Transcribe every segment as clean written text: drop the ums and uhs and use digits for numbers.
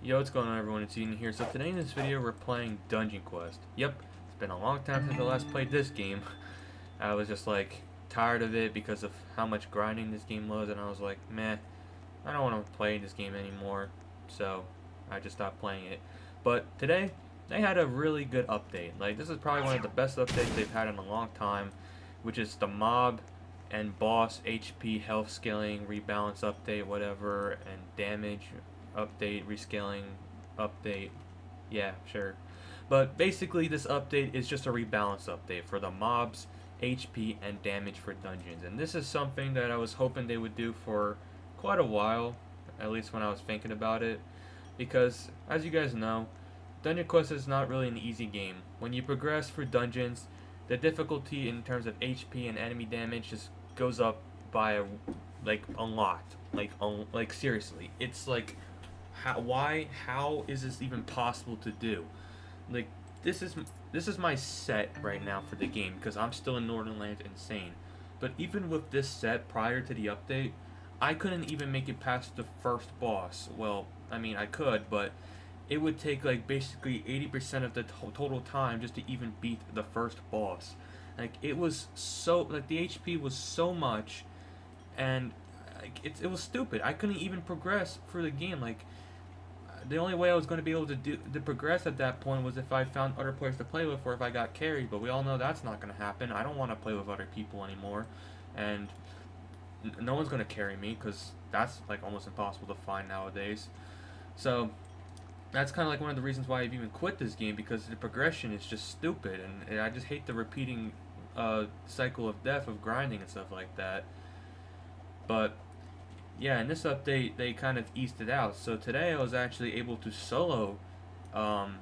Yo, what's going on everyone, it's Eden here. So today in this video we're playing Dungeon Quest. Yep, it's been a long time since I last played this game. I was just like tired of it because of how much grinding this game was, and I was like, meh, I don't want to play this game anymore. So I just stopped playing it. But today they had a really good update. Like, this is probably one of the best updates they've had in a long time, which is the mob and boss HP health scaling rebalance update, whatever, and damage update, rescaling update. Yeah, sure. But basically, this update is just a rebalance update for the mobs, HP, and damage for dungeons. And this is something that I was hoping they would do for quite a while, at least when I was thinking about it. Because, as you guys know, Dungeon Quest is not really an easy game. When you progress through dungeons, the difficulty in terms of HP and enemy damage just goes up by a lot. Like seriously, it's like how is this even possible to do? Like, this is my set right now for the game because I'm still in Northern Lands Insane. But even with this set prior to the update, I couldn't even make it past the first boss. Well, I mean I could, but it would take like basically 80% of the total time just to even beat the first boss. Like, it was so, like, the HP was so much, and like, it was stupid. I couldn't even progress through the game. Like, the only way I was going to be able to progress at that point was if I found other players to play with, or if I got carried. But we all know that's not going to happen. I don't want to play with other people anymore, and no one's going to carry me because that's like almost impossible to find nowadays. So that's kind of like one of the reasons why I've even quit this game, because the progression is just stupid, and I just hate the repeating cycle of death of grinding and stuff like that. But yeah, in this update they kind of eased it out. So today I was actually able to solo um,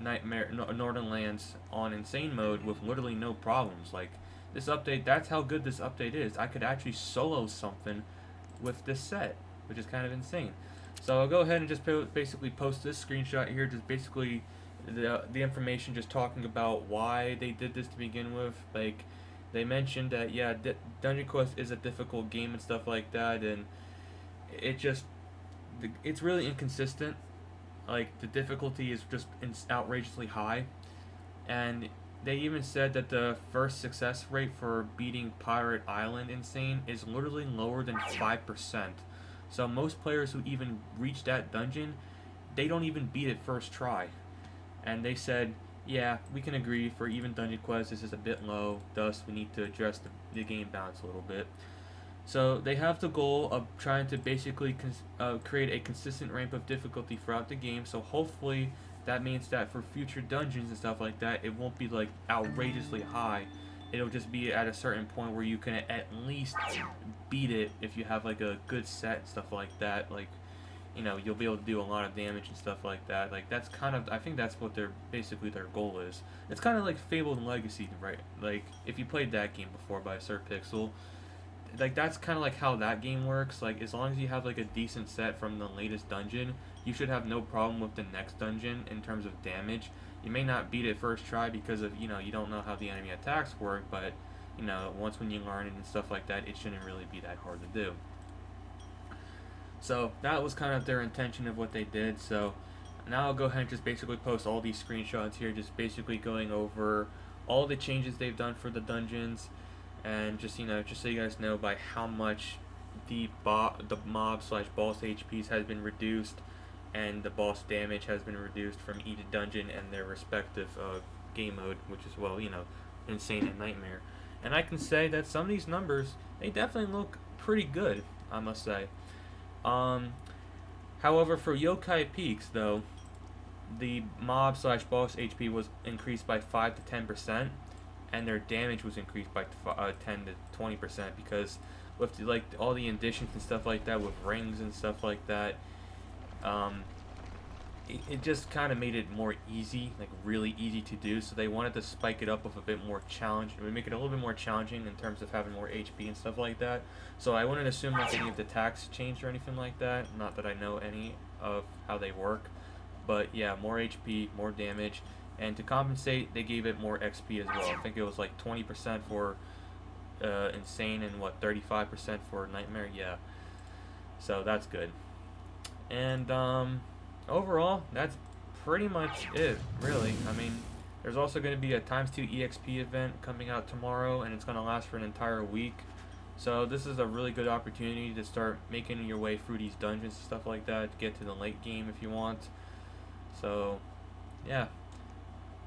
Northern Lands on insane mode with literally no problems. Like, this update, that's how good this update is. I could actually solo something with this set, which is kind of insane. So I'll go ahead and just basically post this screenshot here, just basically the information, just talking about why they did this to begin with. Like, they mentioned that, yeah, Dungeon Quest is a difficult game and stuff like that, and it just it's really inconsistent. Like, the difficulty is just outrageously high, and they even said that the first success rate for beating Pirate Island Insane is literally lower than 5%. So most players who even reach that dungeon, they don't even beat it first try. And they said, yeah, we can agree, for even Dungeon Quest this is a bit low, thus we need to address the game balance a little bit. So they have the goal of trying to basically create a consistent ramp of difficulty throughout the game. So hopefully that means that for future dungeons and stuff like that, it won't be like outrageously high. It'll just be at a certain point where you can at least beat it if you have like a good set and stuff like that. Like, you'll be able to do a lot of damage and stuff like that. Like, that's kind of, I think that's what their goal is. It's kind of like Fable and Legacy, right? Like, if you played that game before by Sir Pixel, like, that's kind of like how that game works. Like, as long as you have like a decent set from the latest dungeon, you should have no problem with the next dungeon in terms of damage. You may not beat it first try because of, you don't know how the enemy attacks work, but once when you learn it and stuff like that, it shouldn't really be that hard to do. So that was kind of their intention of what they did. So now I'll go ahead and just basically post all these screenshots here, just basically going over all the changes they've done for the dungeons, and just just so you guys know by how much the mob slash boss HPs has been reduced, and the boss damage has been reduced from each dungeon and their respective game mode, which is, well, Insane and Nightmare. And I can say that some of these numbers, they definitely look pretty good, I must say. Um, However, for Yokai Peaks, though, the mob slash boss HP was increased by 5 to 10%, and their damage was increased by 10 to 20%, because with like all the additions and stuff like that, with rings and stuff like that, um, it just kind of made it more easy, like really easy to do. So they wanted to spike it up with a bit more challenge, and make it a little bit more challenging in terms of having more HP and stuff like that. So I wouldn't assume like any of the attacks changed or anything like that. Not that I know any of how they work, but yeah, more HP, more damage, and to compensate, they gave it more XP as well. I think it was like 20% for Insane, and what, 35% for Nightmare. Yeah, so that's good. And overall, that's pretty much it, really. I mean, there's also going to be a ×2 EXP event coming out tomorrow, and it's going to last for an entire week. So this is a really good opportunity to start making your way through these dungeons and stuff like that, to get to the late game if you want. So, yeah,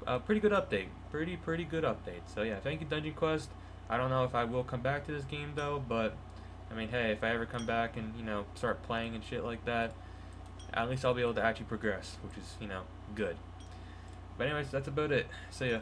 a pretty good update. Pretty good update. So yeah, thank you, Dungeon Quest. I don't know if I will come back to this game though, but I mean, hey, if I ever come back and start playing and shit like that, at least I'll be able to actually progress, which is good. But anyways, that's about it. See ya.